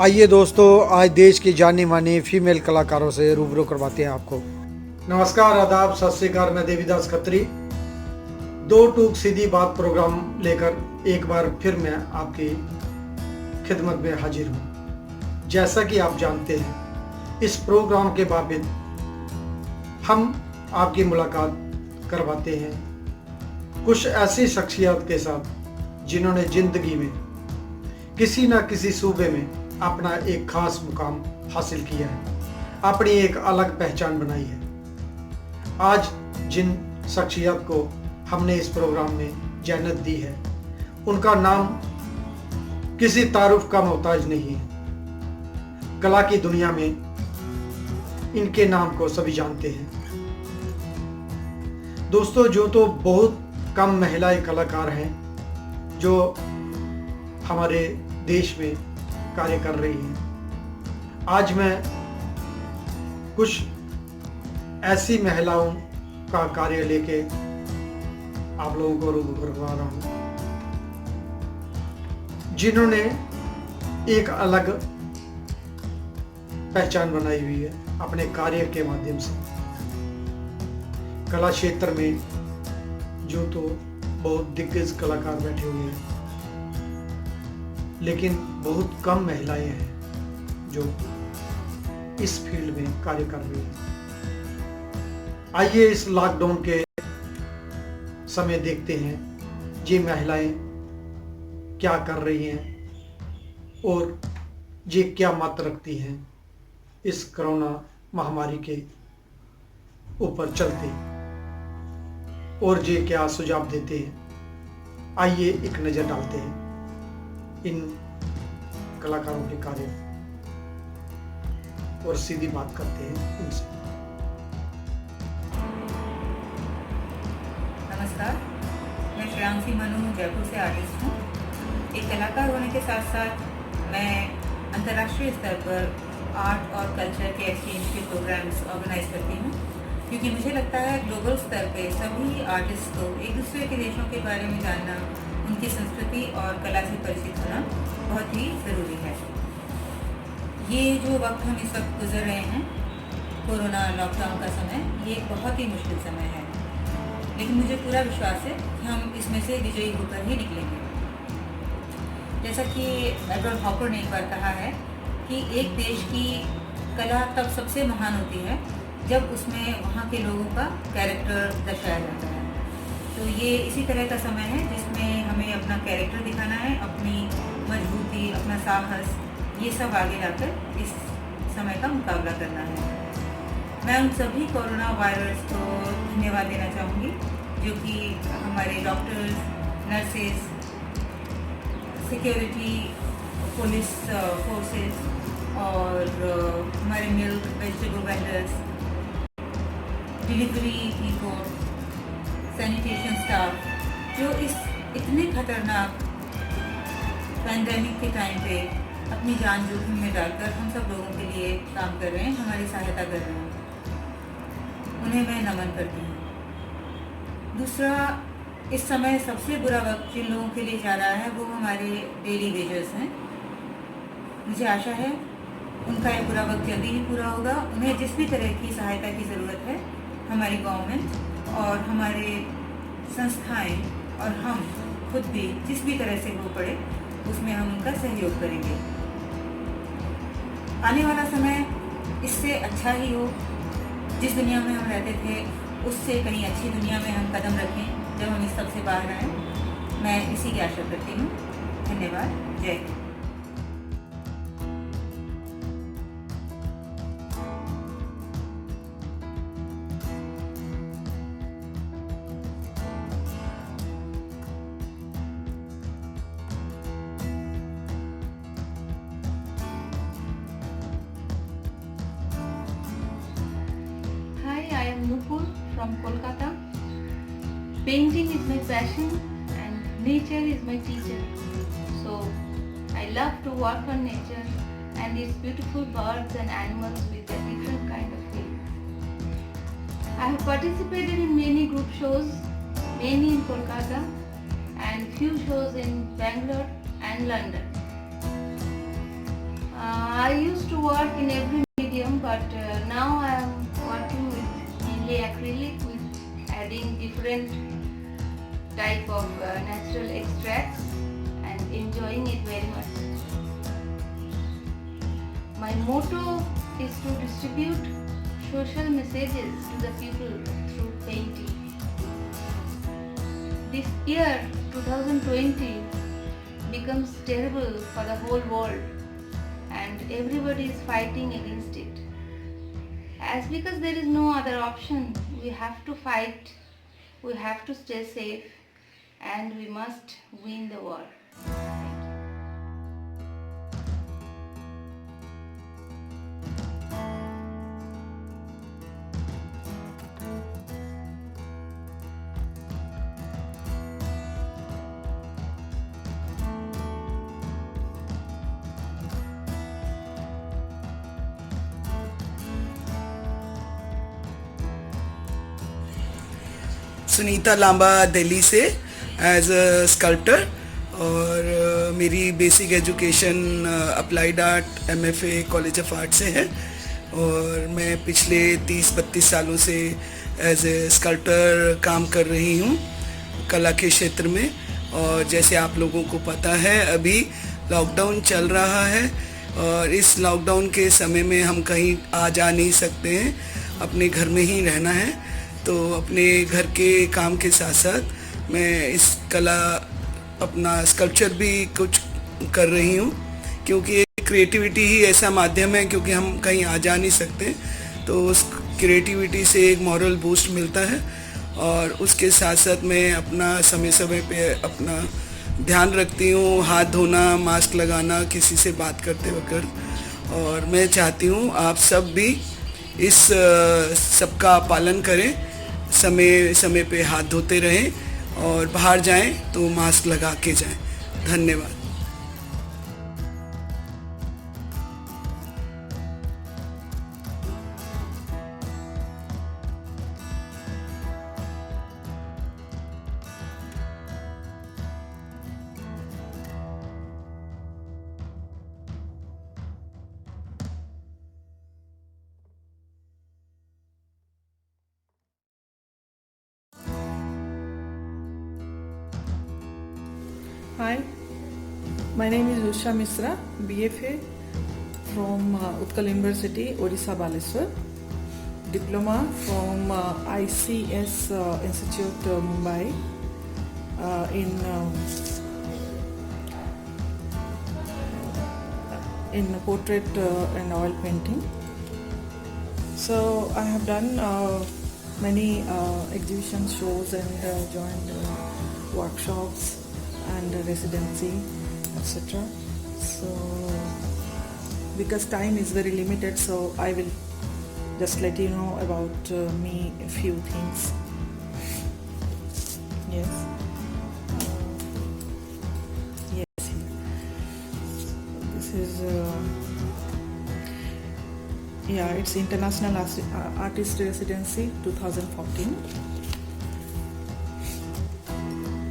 आइए दोस्तों, आज देश की जानी मानी फीमेल कलाकारों से रूबरू करवाते हैं आपको। नमस्कार, आदाब, सत श्री अकाल। मैं देवीदास खत्री दो टूक सीधी बात प्रोग्राम लेकर एक बार फिर मैं आपकी खिदमत में हाजिर हूँ। जैसा कि आप जानते हैं, इस प्रोग्राम के बाबत हम आपकी मुलाकात करवाते हैं कुछ ऐसी शख्सियत के साथ जिन्होंने जिंदगी में किसी न किसी सूबे में अपना एक खास मुकाम हासिल किया है, अपनी एक अलग पहचान बनाई है। आज जिन शख्सियत को हमने इस प्रोग्राम में जन्नत दी है, उनका नाम किसी तारुफ का मोहताज नहीं है। कला की दुनिया में इनके नाम को सभी जानते हैं। दोस्तों, जो तो बहुत कम महिलाएं कलाकार हैं जो हमारे देश में कार्य कर रही हैं। आज मैं कुछ ऐसी महिलाओं का कार्य लेके आप लोगों को रूबरू करवा रहा हूं जिन्होंने एक अलग पहचान बनाई हुई है अपने कार्य के माध्यम से। कला क्षेत्र में जो तो बहुत दिग्गज कलाकार बैठे हुए हैं, लेकिन बहुत कम महिलाएं हैं जो इस फील्ड में कार्य कर रही हैं। आइए इस लॉकडाउन के समय देखते हैं ये महिलाएं क्या कर रही हैं और ये क्या मत रखती हैं इस कोरोना महामारी के ऊपर चलते, और ये क्या सुझाव देते हैं। आइए एक नज़र डालते हैं इन कलाकारों के कार्य और सीधी बात करते हैं इनसे। नमस्कार, मैं श्रेयांशी मनु जयपुर से आर्टिस्ट हूँ। एक कलाकार होने के साथ साथ मैं अंतर्राष्ट्रीय स्तर पर आर्ट और कल्चर के एक्सचेंज के प्रोग्राम्स ऑर्गेनाइज करती हूँ, क्योंकि मुझे लगता है ग्लोबल स्तर पे सभी आर्टिस्ट को एक दूसरे के देशों के बारे में जानना, उनकी संस्कृति और कला से परिचित होना बहुत ही ज़रूरी है। ये जो वक्त हम इस वक्त गुजर रहे हैं, कोरोना लॉकडाउन का समय, ये एक बहुत ही मुश्किल समय है, लेकिन मुझे पूरा विश्वास है कि हम इसमें से विजयी होकर ही निकलेंगे। जैसा कि एडवर्ड हॉपर ने एक बार कहा है कि एक देश की कला तब सबसे महान होती है जब उसमें वहाँ के लोगों का कैरेक्टर दर्शाया जाता है। तो ये इसी तरह का समय है जिसमें हमें अपना कैरेक्टर दिखाना है, अपनी मजबूती, अपना साहस, ये सब आगे लाकर इस समय का मुकाबला करना है। मैं उन सभी कोरोना वायरस को धन्यवाद देना चाहूँगी जो कि हमारे doctors, nurses, security, police forces और हमारे milk vegetable vendors, delivery people, sanitation staff, जो इस इतने खतरनाक पैंडेमिक के टाइम पे अपनी जान जोखिम में डालकर हम सब लोगों के लिए काम कर रहे हैं, हमारी सहायता कर रहे हैं, उन्हें मैं नमन करती हूँ। दूसरा, इस समय सबसे बुरा वक्त जिन लोगों के लिए जा रहा है वो हमारे डेली वेजर्स हैं। मुझे आशा है उनका ये बुरा वक्त जल्दी ही पूरा होगा। उन्हें जिस भी तरह की सहायता की ज़रूरत है, हमारी गवर्नमेंट और हमारे संस्थाएं और हम खुद भी जिस भी तरह से हो पड़े उसमें हम उनका सहयोग करेंगे। आने वाला समय इससे अच्छा ही हो। जिस दुनिया में हम रहते थे उससे कहीं अच्छी दुनिया में हम कदम रखें जब हम इस सब से बाहर आएँ। मैं इसी की आशा करती हूँ। धन्यवाद। जय Hind. I am Nupur from Kolkata. Painting is my passion and nature is my teacher. So I love to work on nature and its beautiful birds and animals with a different kind of feel. I have participated in many group shows, many in Kolkata and few shows in Bangalore and London. I used to work in every medium, but now I am working with mainly acrylic, with adding different type of natural extracts and enjoying it very much. My motto is to distribute social messages to the people through painting. This year 2020 becomes terrible for the whole world, and everybody is fighting against it. As because there is no other option, we have to fight, we have to stay safe, and we must win the war. Sunita Lamba Delhi से as a sculptor और मेरी basic education applied art MFA college of art से है और मैं पिछले 30-32 सालों से एज ए स्कल्प्टर काम कर रही हूँ कला के क्षेत्र में। और जैसे आप लोगों को पता है अभी लॉकडाउन चल रहा है और इस लॉकडाउन के समय में हम कहीं आ जा नहीं सकते हैं, अपने घर में ही रहना है। तो अपने घर के काम के साथ साथ मैं इस कला अपना स्कल्पचर भी कुछ कर रही हूँ, क्योंकि क्रिएटिविटी ही ऐसा माध्यम है, क्योंकि हम कहीं आ जा नहीं सकते, तो उस क्रिएटिविटी से एक मॉरल बूस्ट मिलता है। और उसके साथ साथ मैं अपना समय समय पे अपना ध्यान रखती हूँ, हाथ धोना, मास्क लगाना, किसी से बात करते वक्त। और मैं चाहती हूँ आप सब भी इस सबका पालन करें, समय समय पे हाथ धोते रहें और बाहर जाएं तो मास्क लगा के जाएं। धन्यवाद। Hi, my name is Usha Misra, BFA from Utkal University, Odisha, Baleswar. Diploma from ICS Institute, Mumbai, in portrait and oil painting. So I have done many exhibition shows and joined workshops and residency, etc. So because time is very limited, so I will just let you know about me a few things. Yes. Yes. This is it's International Artist Residency 2014.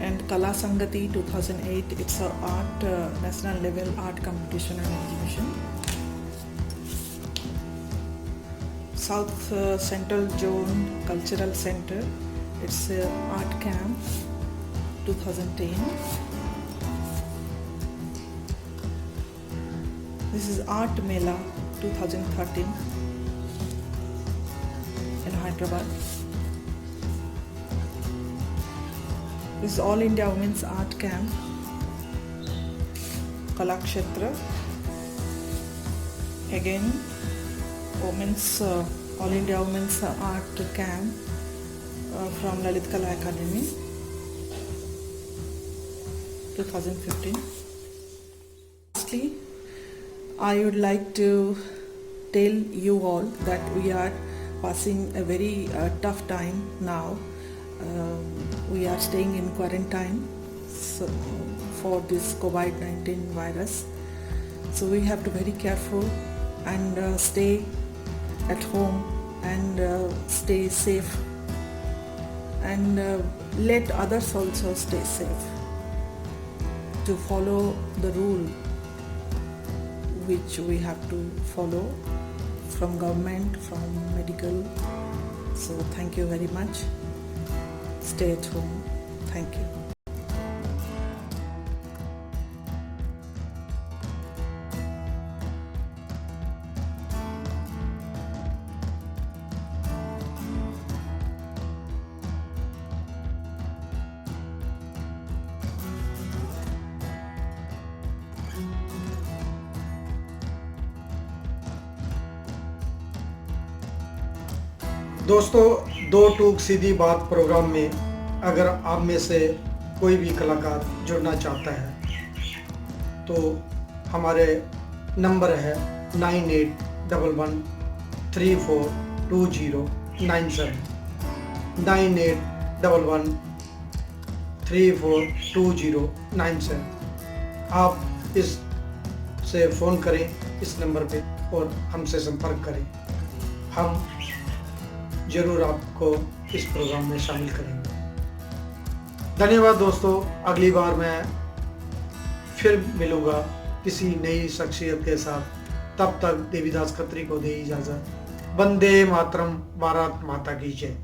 And Kala Sangati 2008, it's a art national level art competition and exhibition. South Central Zone Cultural Center, it's Art Camp 2010. This is Art Mela 2013 in Hyderabad. This is All India Women's Art Camp, Kalakshetra. Again, Women's All India Women's Art Camp from Lalit Kala Academy, 2015. Lastly, I would like to tell you all that we are passing a very tough time now. We are staying in quarantine for this COVID-19 virus, so we have to be very careful and stay at home and stay safe, and let others also stay safe. To follow the rule, which we have to follow from government, from medical. So thank you very much. Stay at home. Thank you. दोस्तों, दो टूक सीधी बात programme में अगर आप में से कोई भी कलाकार जुड़ना चाहता है तो हमारे नंबर है 9811342097 9811342097। आप इस से फ़ोन करें इस नंबर पे और हमसे संपर्क करें। हम ज़रूर आपको इस प्रोग्राम में शामिल करेंगे। धन्यवाद दोस्तों, अगली बार मैं फिर मिलूँगा किसी नई शख्सियत के साथ। तब तक देवीदास खत्री को दे इजाज़त। वंदे मातरम, भारत माता की जय।